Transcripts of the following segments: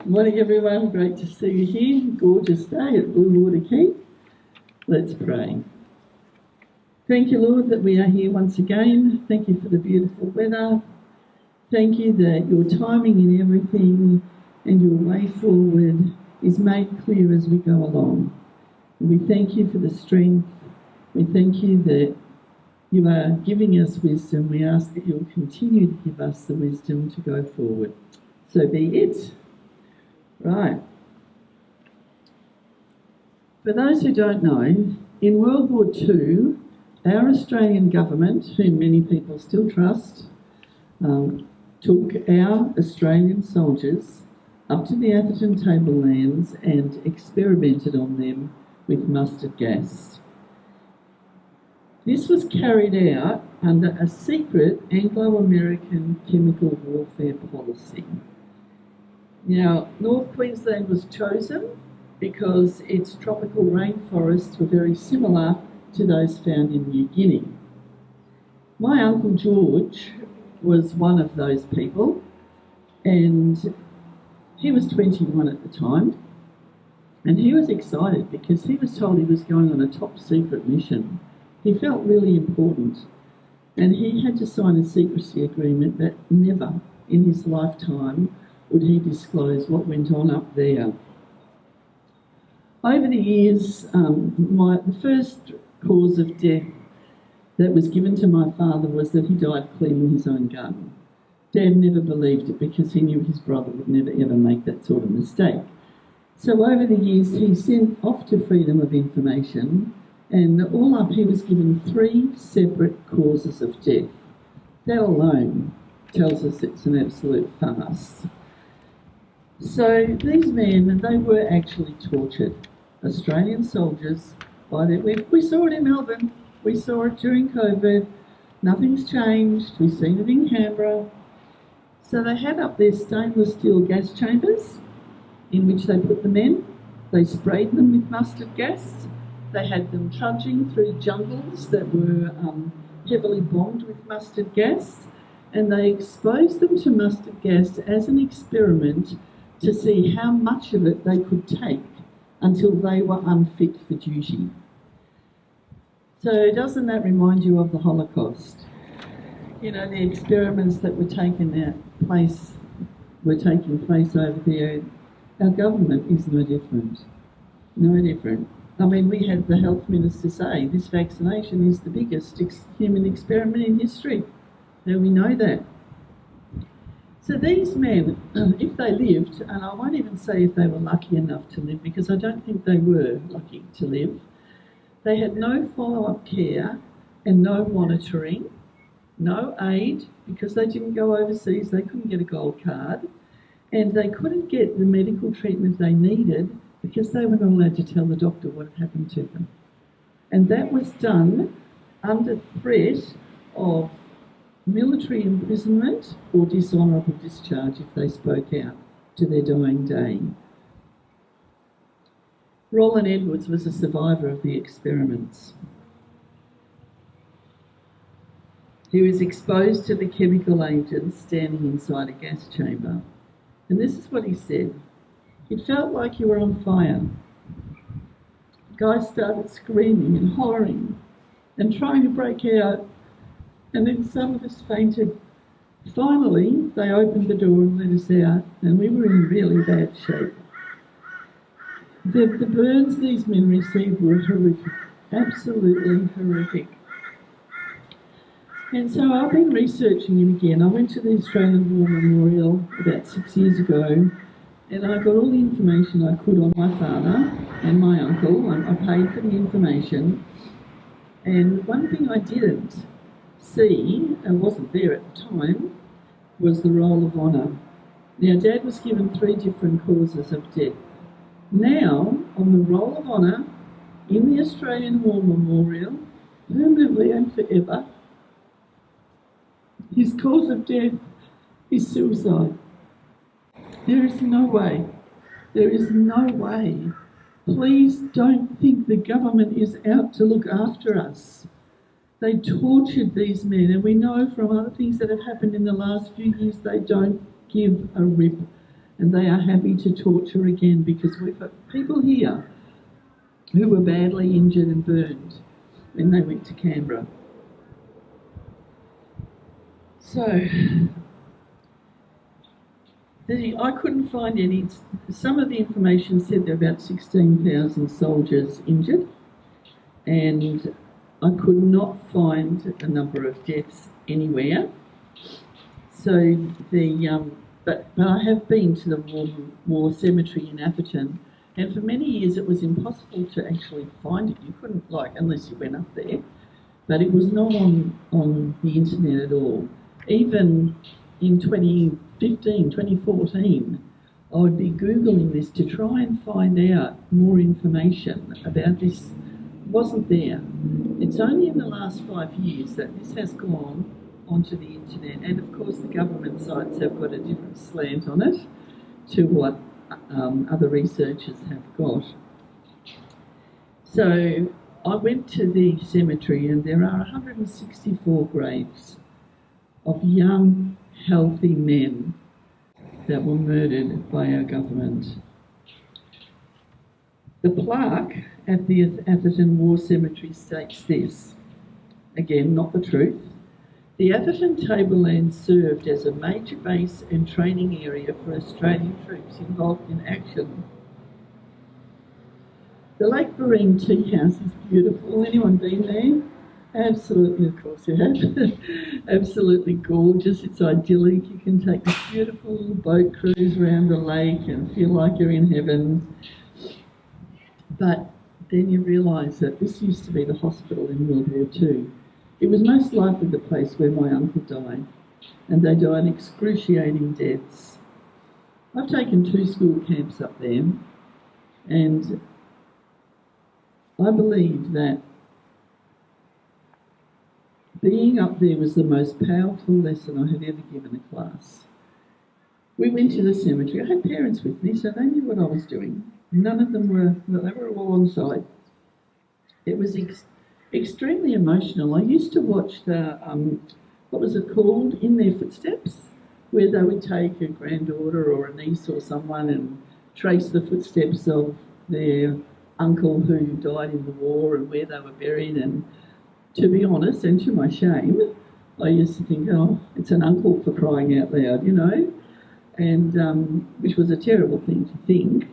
Morning everyone, great to see you here. Gorgeous day at Blue Water Keep. Let's pray. Thank you, Lord, that we are here once again. Thank you for the beautiful weather. Thank you that your timing in everything and your way forward is made clear as we go along. And we thank you for the strength. We thank you that you are giving us wisdom. We ask that you'll continue to give us the wisdom to go forward. So be it. Right. For those who don't know, in World War II, our Australian government, whom many people still trust, took our Australian soldiers up to the Atherton tablelands and experimented on them with mustard gas. This was carried out under a secret Anglo-American chemical warfare policy. Now, North Queensland was chosen because its tropical rainforests were very similar to those found in New Guinea. My Uncle George was one of those people, and he was 21 at the time, and he was excited because he was told he was going on a top secret mission. He felt really important, and he had to sign a secrecy agreement that never in his lifetime would he disclose what went on up there. Over the years, the first cause of death that was given to my father was that he died cleaning his own gun. Dad never believed it because he knew his brother would never ever make that sort of mistake. So over the years, he sent off to Freedom of Information, and all up he was given 3 separate causes of death. That alone tells us it's an absolute farce. So these men, they were actually tortured. Australian soldiers, we saw it in Melbourne, we saw it during COVID, nothing's changed, we've seen it in Canberra. So they had up their stainless steel gas chambers in which they put the men, they sprayed them with mustard gas, they had them trudging through jungles that were heavily bombed with mustard gas, and they exposed them to mustard gas as an experiment to see how much of it they could take until they were unfit for duty. So doesn't that remind you of the Holocaust? You know, the experiments that were taking place over there. Our government is no different. No different. I mean, we had the health minister say this vaccination is the biggest human experiment in history. Now we know that. So these men, if they lived, and I won't even say if they were lucky enough to live, because I don't think they were lucky to live, they had no follow-up care and no monitoring, no aid, because they didn't go overseas, they couldn't get a gold card, and they couldn't get the medical treatment they needed because they were not allowed to tell the doctor what had happened to them. And that was done under threat of military imprisonment or dishonourable discharge if they spoke out to their dying day. Roland Edwards was a survivor of the experiments. He was exposed to the chemical agents standing inside a gas chamber. And this is what he said. It felt like you were on fire. The guys started screaming and hollering and trying to break out, and then some of us fainted. Finally, they opened the door and let us out, and we were in really bad shape. The burns these men received were horrific, absolutely horrific. And so I've been researching it again. I went to the Australian War Memorial about 6 years ago, and I got all the information I could on my father and my uncle. I paid for the information. And one thing I didn't see, and wasn't there at the time, was the roll of honour. Now, Dad was given 3 different causes of death. Now, on the roll of honour, in the Australian War Memorial, permanently and forever, his cause of death is suicide. There is no way Please don't think the government is out to look after us. They tortured these men, and we know from other things that have happened in the last few years they don't give a rip, and they are happy to torture again, because we've got people here who were badly injured and burned when they went to Canberra. So, I couldn't find any. Some of the information said there were about 16,000 soldiers injured, and I could not find a number of deaths anywhere. So but I have been to the war cemetery in Atherton, and for many years it was impossible to actually find it. You couldn't, unless you went up there, but it was not on the internet at all. Even in 2015, 2014, I would be Googling this to try and find out more information about this. It wasn't there. It's only in the last 5 years that this has gone onto the internet, and of course the government sites have got a different slant on it to what other researchers have got. So I went to the cemetery, and there are 164 graves of young, healthy men that were murdered by our government. The plaque at the Atherton War Cemetery states this, again, not the truth. The Atherton tableland served as a major base and training area for Australian troops involved in action. The Lake Barine Tea House is beautiful. Anyone been there? Absolutely, of course you have. Absolutely gorgeous. It's idyllic. You can take this beautiful little boat cruise around the lake and feel like you're in heaven. But then you realise that this used to be the hospital in World War II. It was most likely the place where my uncle died, and they died excruciating deaths. I've taken 2 school camps up there, and I believe that being up there was the most powerful lesson I had ever given a class. We went to the cemetery. I had parents with me, so they knew what I was doing. None of them were, they were all on site. It was extremely emotional. I used to watch the, what was it called, In Their Footsteps, where they would take a granddaughter or a niece or someone and trace the footsteps of their uncle who died in the war and where they were buried. And to be honest, and to my shame, I used to think, oh, it's an uncle for crying out loud, you know, and which was a terrible thing to think,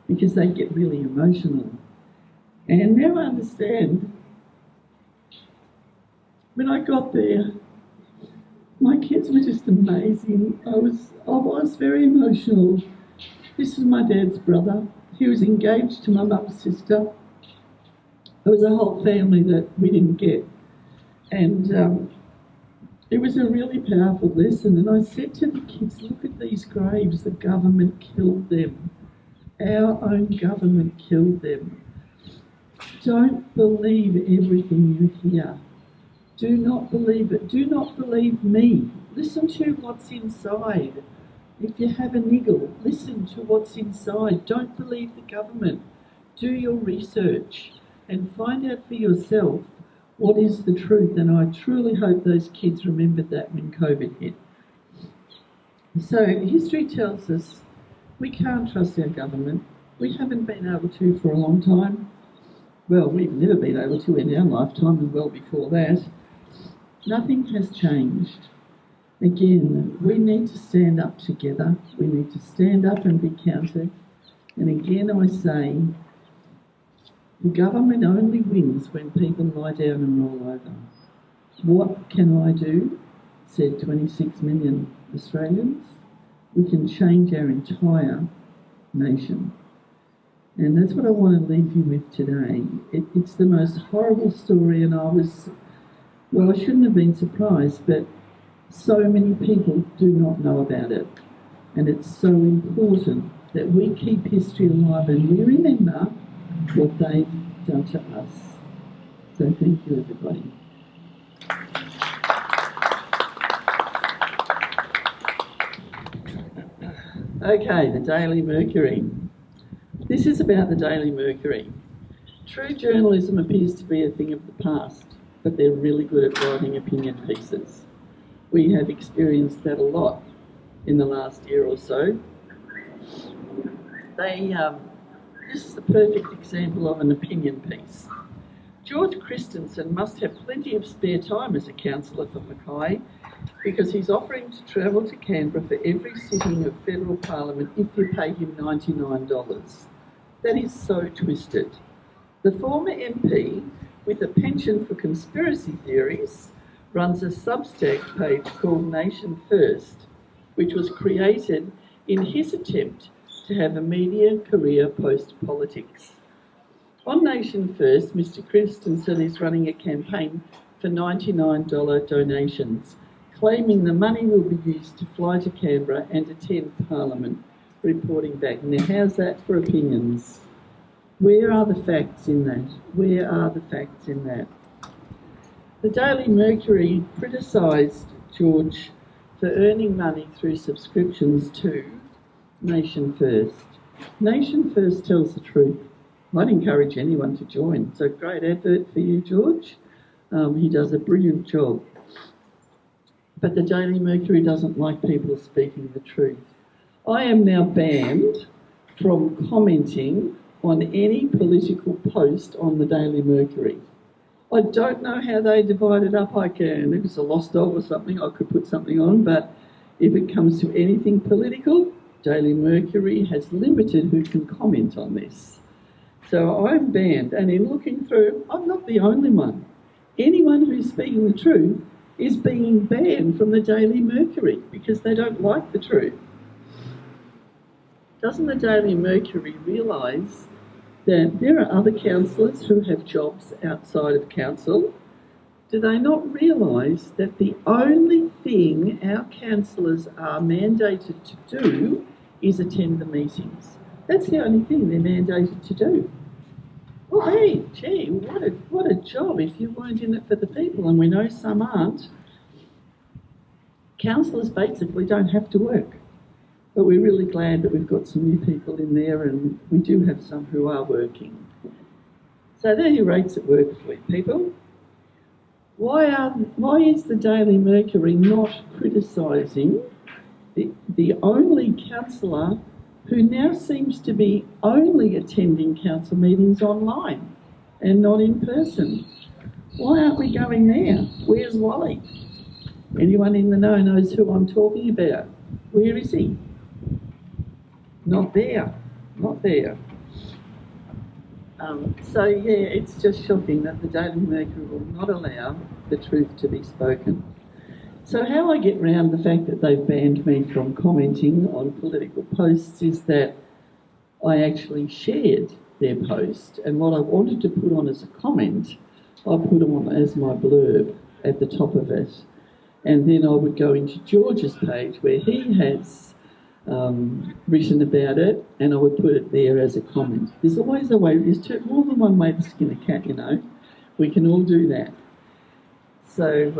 because they get really emotional. And now I understand. When I got there, my kids were just amazing. I was very emotional. This is my dad's brother. He was engaged to my mum's sister. It was a whole family that we didn't get. And it was a really powerful lesson. And I said to the kids, look at these graves. The government killed them. Our own government killed them. Don't believe everything you hear. Do not believe it. Do not believe me. Listen to what's inside. If you have a niggle, listen to what's inside. Don't believe the government. Do your research and find out for yourself what is the truth. And I truly hope those kids remembered that when COVID hit. So history tells us we can't trust our government. We haven't been able to for a long time. Well, we've never been able to in our lifetime, and well before that. Nothing has changed. Again, we need to stand up together. We need to stand up and be counted. And again, I say, the government only wins when people lie down and roll over. What can I do? Said 26 million Australians. We can change our entire nation. And that's what I want to leave you with today. It's the most horrible story, and I shouldn't have been surprised, but so many people do not know about it. And it's so important that we keep history alive and we remember what they've done to us. So thank you, everybody. Okay, the Daily Mercury. This is about the Daily Mercury. True journalism appears to be a thing of the past, but they're really good at writing opinion pieces. We have experienced that a lot in the last year or so. This is the perfect example of an opinion piece. George Christensen must have plenty of spare time as a councillor for Mackay because he's offering to travel to Canberra for every sitting of federal parliament if you pay him $99. That is so twisted. The former MP, with a penchant for conspiracy theories, runs a Substack page called Nation First, which was created in his attempt to have a media career post-politics. On Nation First, Mr Christensen is running a campaign for $99 donations, claiming the money will be used to fly to Canberra and attend Parliament, reporting back. Now, how's that for opinions? Where are the facts in that? Where are the facts in that? The Daily Mercury criticised George for earning money through subscriptions to Nation First. Nation First tells the truth. I'd encourage anyone to join. It's a great advert for you, George. He does a brilliant job. But the Daily Mercury doesn't like people speaking the truth. I am now banned from commenting on any political post on the Daily Mercury. I don't know how they divide it up. If it's a lost dog or something, I could put something on, but if it comes to anything political, Daily Mercury has limited who can comment on this. So I'm banned, and in looking through, I'm not the only one. Anyone who's speaking the truth is being banned from the Daily Mercury because they don't like the truth. Doesn't the Daily Mercury realise that there are other councillors who have jobs outside of council? Do they not realise that the only thing our councillors are mandated to do is attend the meetings? That's the only thing they're mandated to do. Well, hey, gee, what a job if you weren't in it for the people, and we know some aren't. Councillors basically don't have to work. But we're really glad that we've got some new people in there, and we do have some who are working. So there are your rates at work for you people. Why is the Daily Mercury not criticising the only councillor who now seems to be only attending council meetings online and not in person? Why aren't we going there? Where's Wally? Anyone in the know knows who I'm talking about. Where is he? Not there. So yeah, it's just shocking that the Daily Mercury will not allow the truth to be spoken. So how I get round the fact that they've banned me from commenting on political posts is that I actually shared their post, and what I wanted to put on as a comment, I put on as my blurb at the top of it. And then I would go into George's page where he has written about it, and I would put it there as a comment. There's always a way, there's more than one way to skin a cat, you know. We can all do that. So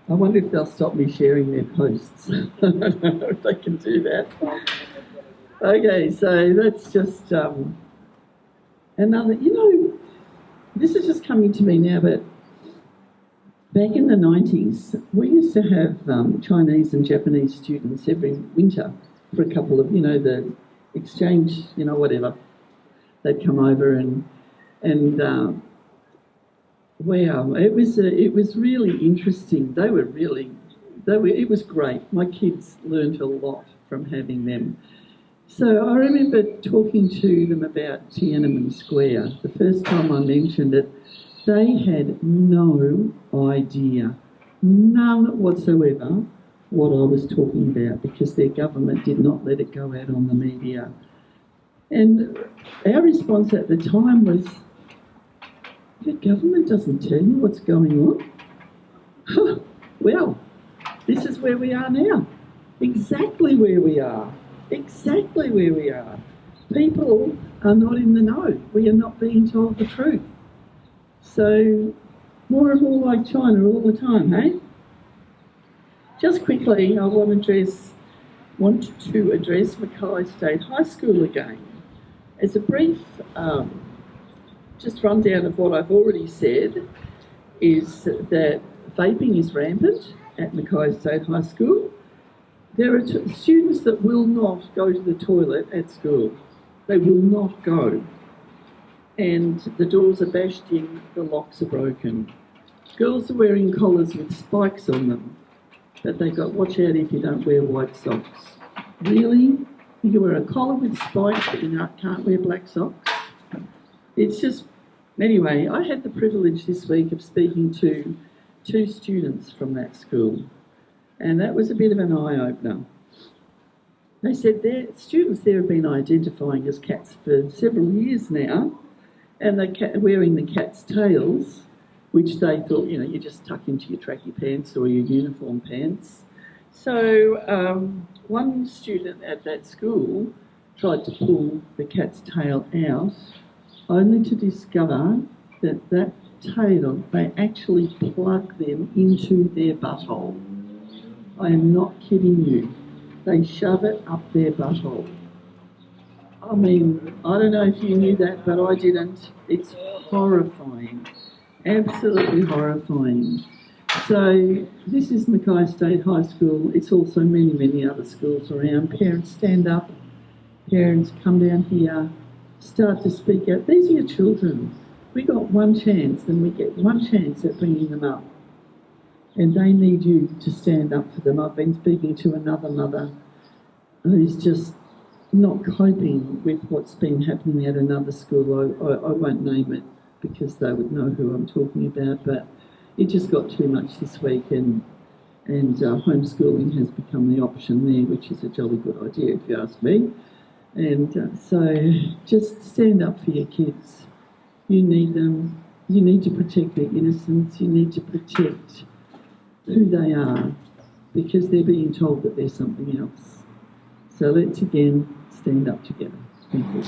I wonder if they'll stop me sharing their posts. I don't know if they can do that. Okay, so that's just another, this is just coming to me now, but back in the 90s, we used to have Chinese and Japanese students every winter for a couple of, the exchange, whatever. They'd come over and wow, it was really interesting. It was great. My kids learned a lot from having them. So I remember talking to them about Tiananmen Square. The first time I mentioned it, they had no idea, none whatsoever, what I was talking about because their government did not let it go out on the media. And our response at the time was, the government doesn't tell you what's going on. Well, this is where we are now. Exactly where we are. Exactly where we are. People are not in the know. We are not being told the truth. So, more and more like China all the time, hey? Just quickly, I want to address Mackay State High School again. As a brief just rundown of what I've already said is that vaping is rampant at Mackay State High School. There are students that will not go to the toilet at school. They will not go. And the doors are bashed in, the locks are broken. Girls are wearing collars with spikes on them, but they got watch out if you don't wear white socks. Really? You can wear a collar with spikes, but you can't wear black socks? It's just... Anyway, I had the privilege this week of speaking to 2 students from that school, and that was a bit of an eye-opener. They said their students there have been identifying as cats for several years now, and they're wearing the cat's tails, which they thought, you just tuck into your tracky pants or your uniform pants. So one student at that school tried to pull the cat's tail out, only to discover that tail, they actually plug them into their butthole. I am not kidding you. They shove it up their butthole. I mean, I don't know if you knew that, but I didn't. It's horrifying. Absolutely horrifying. So this is Mackay State High School. It's also many, many other schools around. Parents stand up. Parents come down here, start to speak out. These are your children. We got one chance, and we get one chance at bringing them up. And they need you to stand up for them. I've been speaking to another mother who's just not coping with what's been happening at another school. I won't name it because they would know who I'm talking about, but it just got too much this week, and homeschooling has become the option there, which is a jolly good idea if you ask me. And so just stand up for your kids. You need them. You need to protect their innocence. You need to protect who they are, because they're being told that they're something else. So let's again stand up together. Thank you.